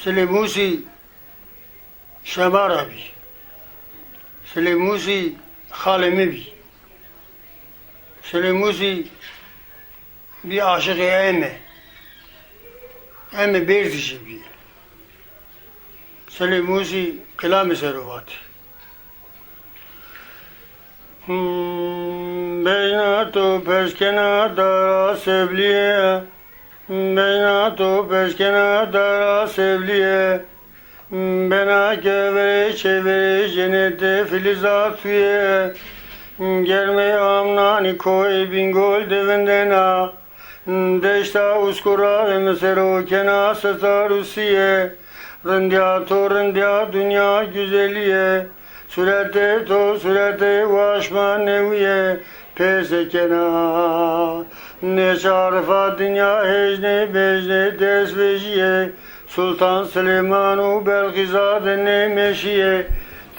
سلیموسی شمارا بی سلیموسی خالمی بی سلیموسی بی عاشق امه بیردشی بی سلیموسی کلام سروات بینا تو پشکنا دارا سبلیه بینا تو پشکنا دارا سبلیه بنا که بره چه بره جنت فلزات تویه گرمه آمنانی کوی بینگول دوندنا دشتا اسکورا مصر و کنا ستا روسیه رندیا تو رندیا دنیا güzeliye surete to surete vaşman neviye pese kena ne şarfa dünya hecne becne desvejiye Sultan Süleyman Belgizade ne meşiye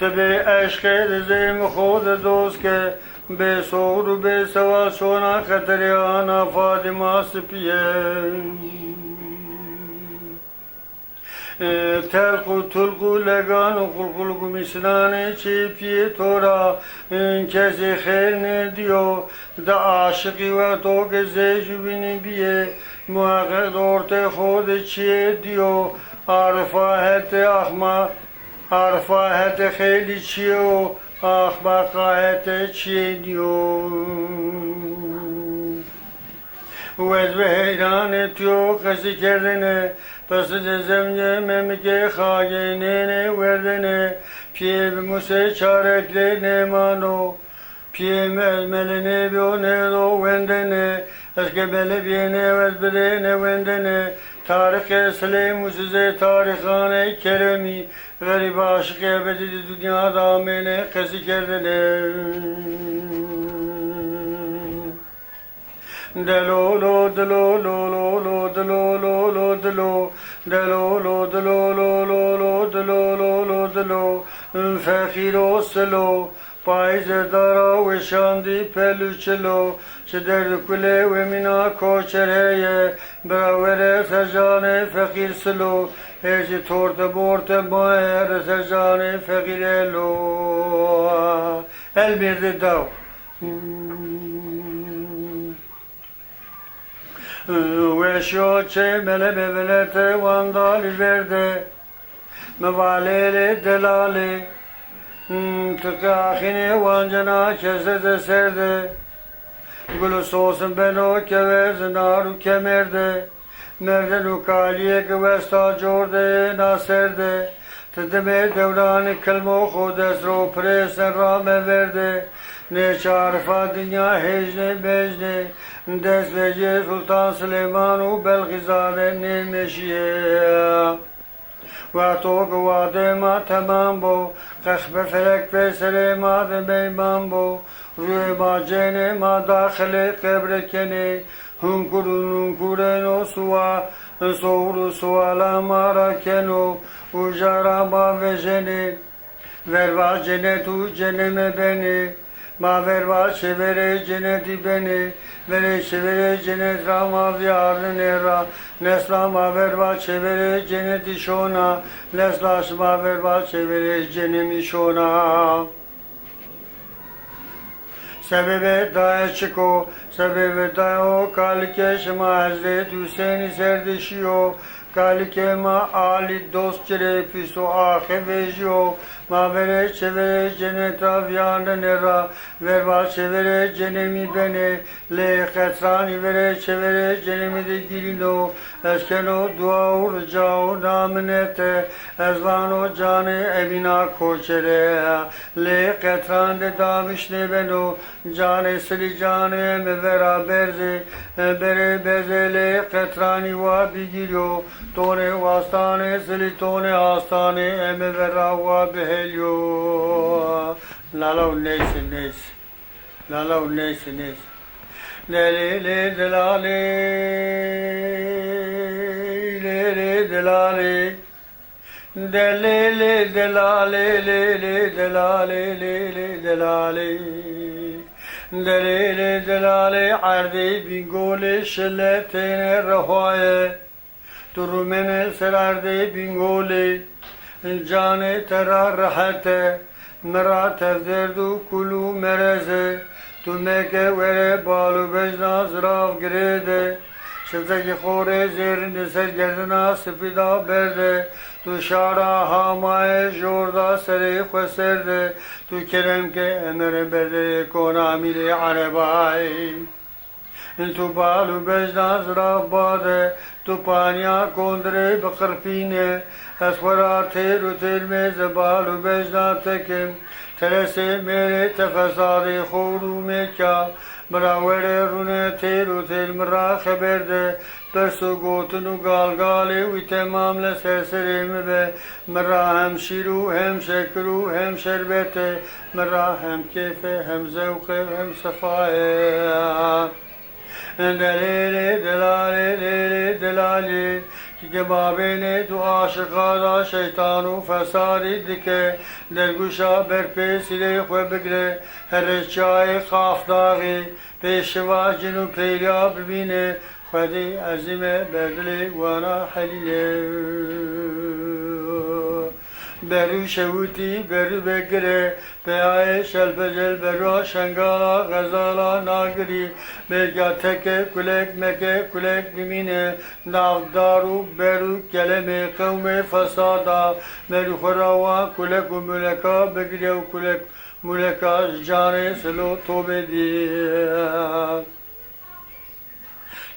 tebe eşke rezem khod dost ke be soğur be sava sona kateriana Fatıma spiye telku tulku legan kulku misnane çipiye tora kezi khair ne diyor da aşıkı ve to geze jubini biye muhakkak orta khod çiye diyor arfa hete ahma arfa hete kheli çiyo ahbaka hete çiye diyor ve heyran etiyor kesi kerdene Pası zemce memke khagene verdene piye muse çarekle ne mano piye melmelene bione do vendene eske bele biene vezbele ne vendene tarih esleim size tarihane keremi garip aşık ebedi dünyada mene kesi kerdene Delo lo delo lo lo lo delo lo lo delo delo lo delo lo lo lo delo lo lo delo fakir oslo payze dara ve şandi pelüçelo şeder kule ve mina koçereye bravere sejane fakir slo heci torte borte maher sejane fakir elo el bir de dav ve şoçe mele bevelete vandali verde mevalele delali tıkahine vancana kesede serde gülü sosun beno kevez naru kemerde merden ukaliye kevesta jorde naserde tedeme devrani kelmo khodes ro presen rame verde ne çarfa dünya hecne becne Desvece Sultan Süleyman Belgizade ne meşiye Ve tok vadema tamam bu Kahve felek ve selema de beyman bu Rüyba cene ma dakhile kebrekene Hunkurun o suva Soğru suala marakeno Ujara ma ve jene Verva cenetu ceneme beni Ma verva şevere ceneti beni Vere şevere cennet rama viyarnera Nesla ma verva şevere cenneti şona Nesla ma verva şevere cennemi şona Sebebe daye çıko Sebebe daye o kalike şema Hazreti Hüseyin'i serdişiyor Kalike ma ali dost çere piso ahe vejiyo Ma vere çevere cenneta viyanera Verva çevere cenemi bene Le ketrani vere çevere cenemi de girilo Eskeno dua urcao naminete Ezvano cane evina koçere Le ketran de davişne beno Cane sili cane me vera berze Bere beze le ketrani va bigilo Tone vastane sili tone hastane eme vera va behelyo Lala neyse Lala neyse Lele delale Lele delale Delele delale Lele delale Lele delale Delele delale Ardi bingole şelletene rehoye Durumene serarde bingole cane tera rahate mera tevderdu kulu mereze tu meke vere balu vecna zrav girede şezeki khore zerinde sergerdina spida berde tu şara hamaye jorda seri khserde tu kerem ke emre berde kona mili arabai tu balu vecna zrav bade tu pania kondre bakrfine اسورا تیر و تیر می زبال و بجنا تکم ترسه میره تفساری خورو میکا براوره رونه تیر و تیر مرا خبر ده برسو گوتن و گالگالی و تمام لسرسریم به مرا هم شیرو هم شکرو هم شربته مرا هم کیفه هم زوقه هم صفایه دلالی دلالی دلالی که بابینه تو عاشقا şeytanu fesadi dike درگوشا بر پیسیلی خو بگره هر چای خاف داغی پیشوا جنو پیریا ببینه خودی عظیمه بردلی وانا حلیله برو شوتی برو بگره به آی شلپجل برو شنگالا غزالا ناگری برگا تکه کلک مکه کلک بمینه نافدارو برو کلمه قوم فسادا برو خراوا کلک و ملکا بگره و کلک ملکا جانه سلو توبه دی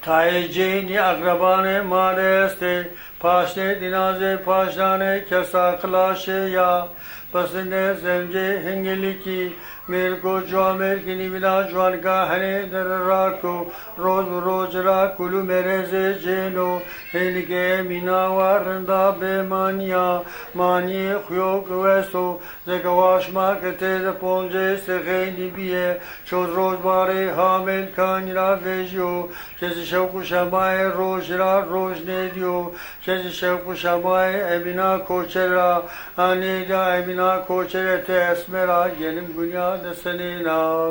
Taycini akrabanı maleste paşne dinaze paşane kesaklaşe ya pasne zemce hengeliki merko joamer kini bina joalga hane derrako roz ra kulu mereze jeno helike mina varında be mani khuyok veso zegavaşma kete de ponje segeni biye çoz roz bare hamel kanira vejo kezi şevku şamay roj ne diyor kezi şevku şamay emina koçera anida emina koçere te esmera gelim dünya desenina